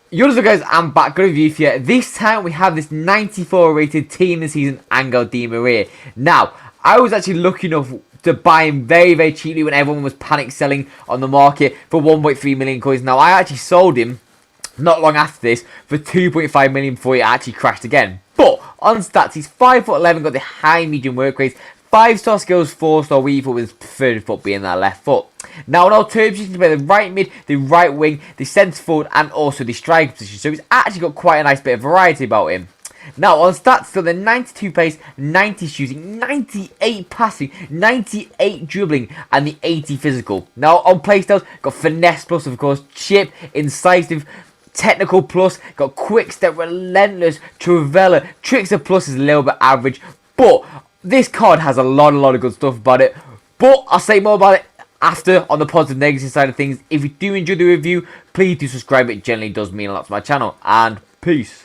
Yo, what's up guys, I'm back, got a review for you. This time we have this 94 rated team this season, Angel Di Maria. Now, I was actually lucky enough to buy him very, very cheaply when everyone was panic selling on the market for 1.3 million coins. Now, I actually sold him not long after this for 2.5 million before it actually crashed again. But on stats, he's 5'11", got the high medium work rates, 5-star skills, 4-star weak foot with his preferred foot being that left foot. Now, in alternatives, you can play the right mid, the right wing, the centre forward, and also the striker position. So he's actually got quite a nice bit of variety about him. Now, on stats, so the 92 pace, 90 shooting, 98 passing, 98 dribbling, and the 80 physical. Now, on playstyles, got finesse plus, of course, chip, incisive, technical plus, got quick step, relentless, Travella, trickster plus is a little bit average, but this card has a lot of good stuff about it. But I'll say more about it after on the positive negative side of things. If you do enjoy the review, please do subscribe. It generally does mean a lot to my channel. And peace.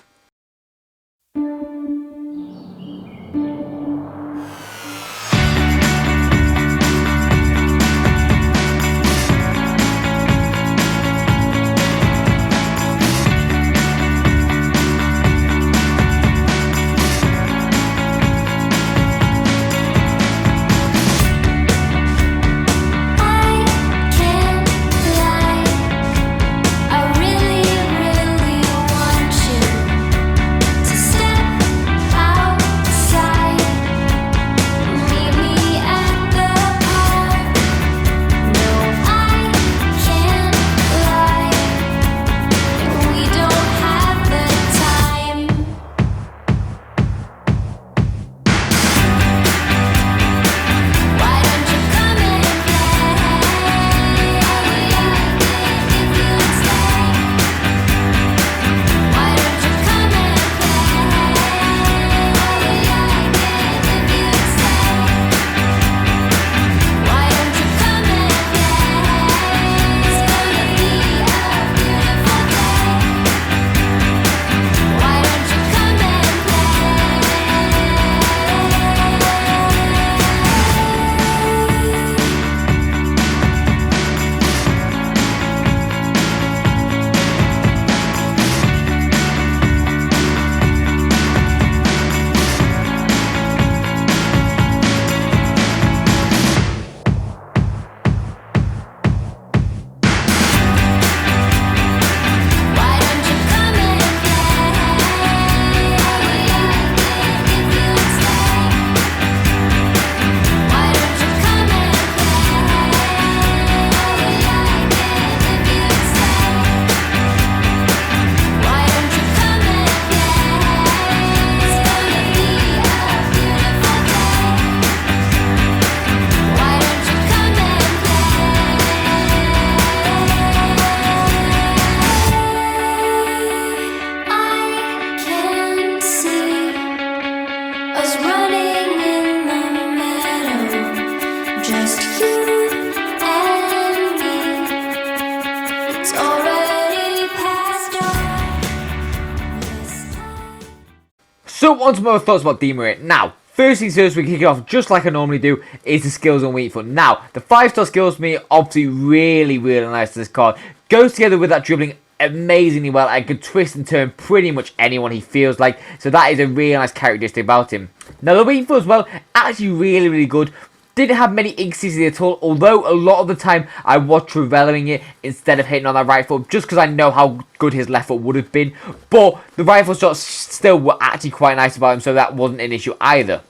So, on to more thoughts about Di Maria. Now, first things first, we kick it off just like I normally do, is the skills on weak foot. Now, the 5-star skills for me, obviously really nice to this card. Goes together with that dribbling amazingly well and can twist and turn pretty much anyone he feels like. So that is a really nice characteristic about him. Now, the weak foot as well, actually really good. Didn't have many inconsistencies at all, although a lot of the time I was Travelling it instead of hitting on that right foot, just because I know how good his left foot would have been. But the right foot shots still were actually quite nice about him, so that wasn't an issue either.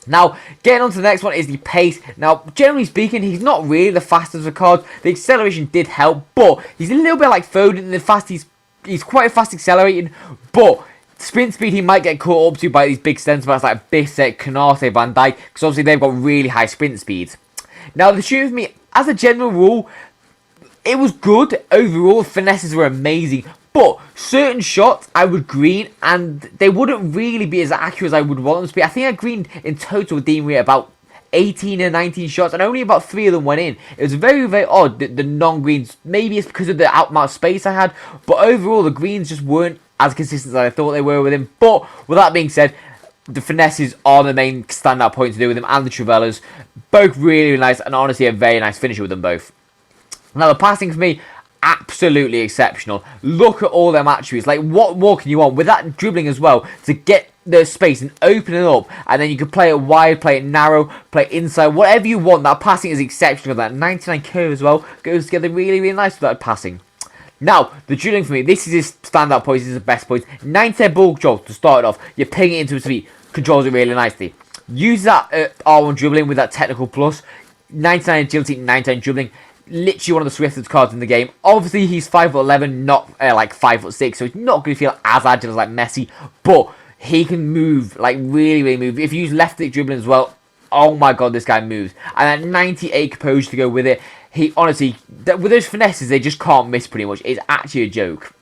Now, getting on to the next one is the pace. Now, generally speaking, he's not really the fastest of the cards. The acceleration did help, but he's a little bit like Foden in the fast. He's quite fast accelerating, but sprint speed he might get caught up to by these big centre backs like Bissett, Canate, Van Dijk, because obviously they've got really high sprint speeds. Now, the shooting for me, as a general rule, it was good overall. Finesses were amazing, but certain shots I would green and they wouldn't really be as accurate as I would want them to be. I think I greened in total with Di Maria about 18 or 19 shots, and only about 3 of them went in. It was very odd, the non-greens. Maybe it's because of the amount of space I had, but overall the greens just weren't as consistent as I thought they were with him. But with that being said, the finesses are the main standout point to do with him, and the Travellas, both really nice, and honestly a very nice finisher with them both. Now the passing for me, absolutely exceptional. Look at all them attributes. Like, what more can you want? With that dribbling as well, to get the space and open it up, and then you can play it wide, play it narrow, play it inside, whatever you want. That passing is exceptional. That 99 curve as well goes together really, really nice with that passing. Now, the dribbling for me, this is his standout point, this is the best point. 90 ball control to start it off. You ping it into his feet, controls it really nicely. Use that R1 dribbling with that technical plus. 99 agility, 99 dribbling. Literally one of the swiftest cards in the game. Obviously, he's 5'11", not like 5'6", so he's not going to feel as agile as like Messi, but he can move, like really, really move. If you use left stick dribbling as well, oh my god, this guy moves. And at 98 composure to go with it, he honestly, with those finesses, they just can't miss pretty much. It's actually a joke.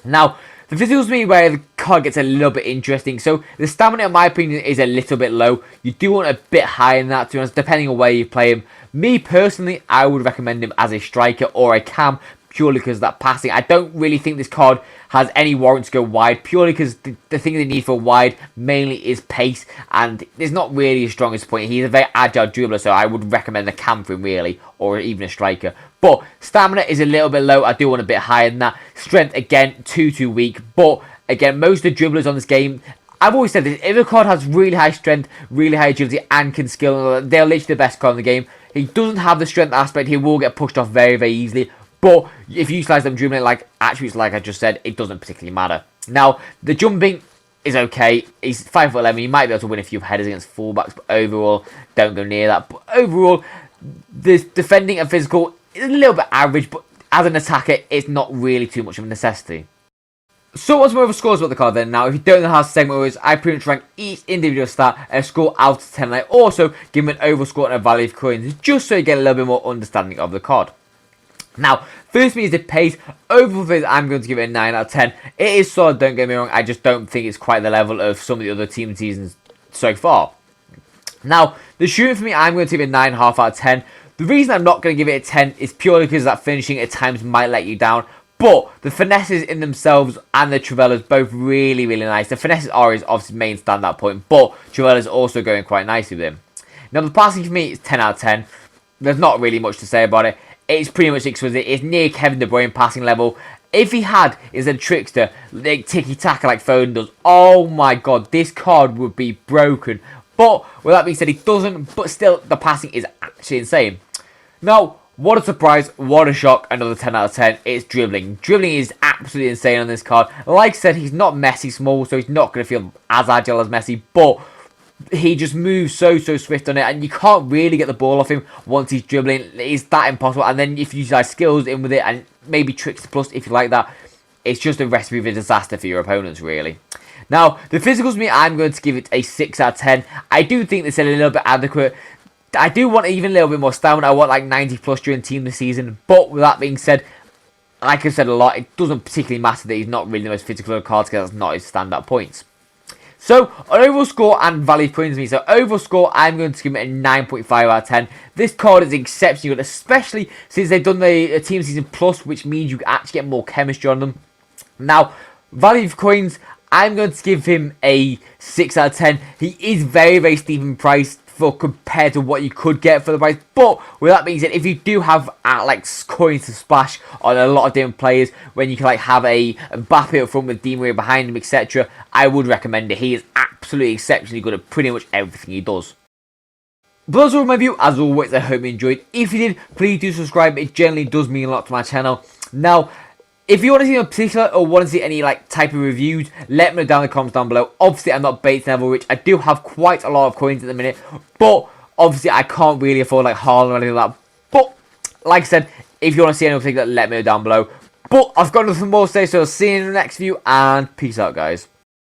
Now, the physicals me where the card gets a little bit interesting. So, the stamina, in my opinion, is a little bit low. You do want a bit higher than that, to be honest, depending on where you play him. Me, personally, I would recommend him as a striker or a cam, purely because of that passing. I don't really think this card has any warrant to go wide, purely because the thing they need for wide mainly is pace, and it's not really his strongest point. He's a very agile dribbler, so I would recommend a cam for him, really, or even a striker. But stamina is a little bit low. I do want a bit higher than that. Strength, again, too weak. But, again, most of the dribblers on this game, I've always said this, if a card has really high strength, really high agility, and can skill, they're literally the best card in the game. He doesn't have the strength aspect, he will get pushed off very, very easily. But if you utilize them dribbling like attributes like I just said, it doesn't particularly matter. Now, the jumping is okay. He's 5'11", he might be able to win a few headers against fullbacks, but overall, don't go near that. But overall, the defending and physical is a little bit average, but as an attacker, it's not really too much of a necessity. So what's more of a scores about the card then? Now, if you don't know how to segment is, I pretty much rank each individual stat and a score out of 10. And I also give them an overall score and a value of coins, just so you get a little bit more understanding of the card. Now, first me is the pace. Overall phase, I'm going to give it a 9 out of 10. It is solid, don't get me wrong. I just don't think it's quite the level of some of the other team seasons so far. Now, the shooting for me, I'm going to give it a 9.5 out of 10. The reason I'm not going to give it a 10 is purely because that finishing at times might let you down. But the finesses in themselves and the Trivella's both really, really nice. The finesses are his obviously main standout point, but Trivella's also going quite nicely with him. Now, the passing for me is 10 out of 10. There's not really much to say about it. It's pretty much exquisite. It's near Kevin De Bruyne passing level. If he had is a trickster, like tiki-taka like Foden does, oh my god, this card would be broken. But with that being said, he doesn't, but still, the passing is actually insane. Now, what a surprise, what a shock, another 10 out of 10, it's dribbling. Dribbling is absolutely insane on this card. Like I said, he's not Messi small, so he's not going to feel as agile as Messi, but he just moves so swift on it, and you can't really get the ball off him once he's dribbling. It's that impossible. And then if you use skills in with it, and maybe tricks plus if you like that, it's just a recipe for disaster for your opponents, really. Now, the physicals me, I'm going to give it a 6 out of 10. I do think this is a little bit adequate. I do want even a little bit more stamina. I want like 90 plus during team this season. But with that being said, like I've said a lot, it doesn't particularly matter that he's not really the most physical of the cards because that's not his standout points. So, an overall score and value points me. So, overall score, I'm going to give it a 9.5 out of 10. This card is exceptionally good, especially since they've done the Team Season Plus, which means you can actually get more chemistry on them. Now, value of coins, I'm going to give him a 6 out of 10. He is very steep in price for compared to what you could get for the price. But with that being said, if you do have like coins to splash on a lot of different players, when you can like have a Mbappe up front with Di Maria behind him, etc., I would recommend it. He is absolutely exceptionally good at pretty much everything he does. But those are my view. As always, I hope you enjoyed. If you did, please do subscribe. It generally does mean a lot to my channel. Now, if you want to see in particular or want to see any like type of reviews, let me know down in the comments down below. Obviously, I'm not bait level rich. I do have quite a lot of coins at the minute, but obviously I can't really afford like Haaland or anything like that. But like I said, if you want to see anything particular, let me know down below. But I've got nothing more to say, so I'll see you in the next video, and peace out, guys.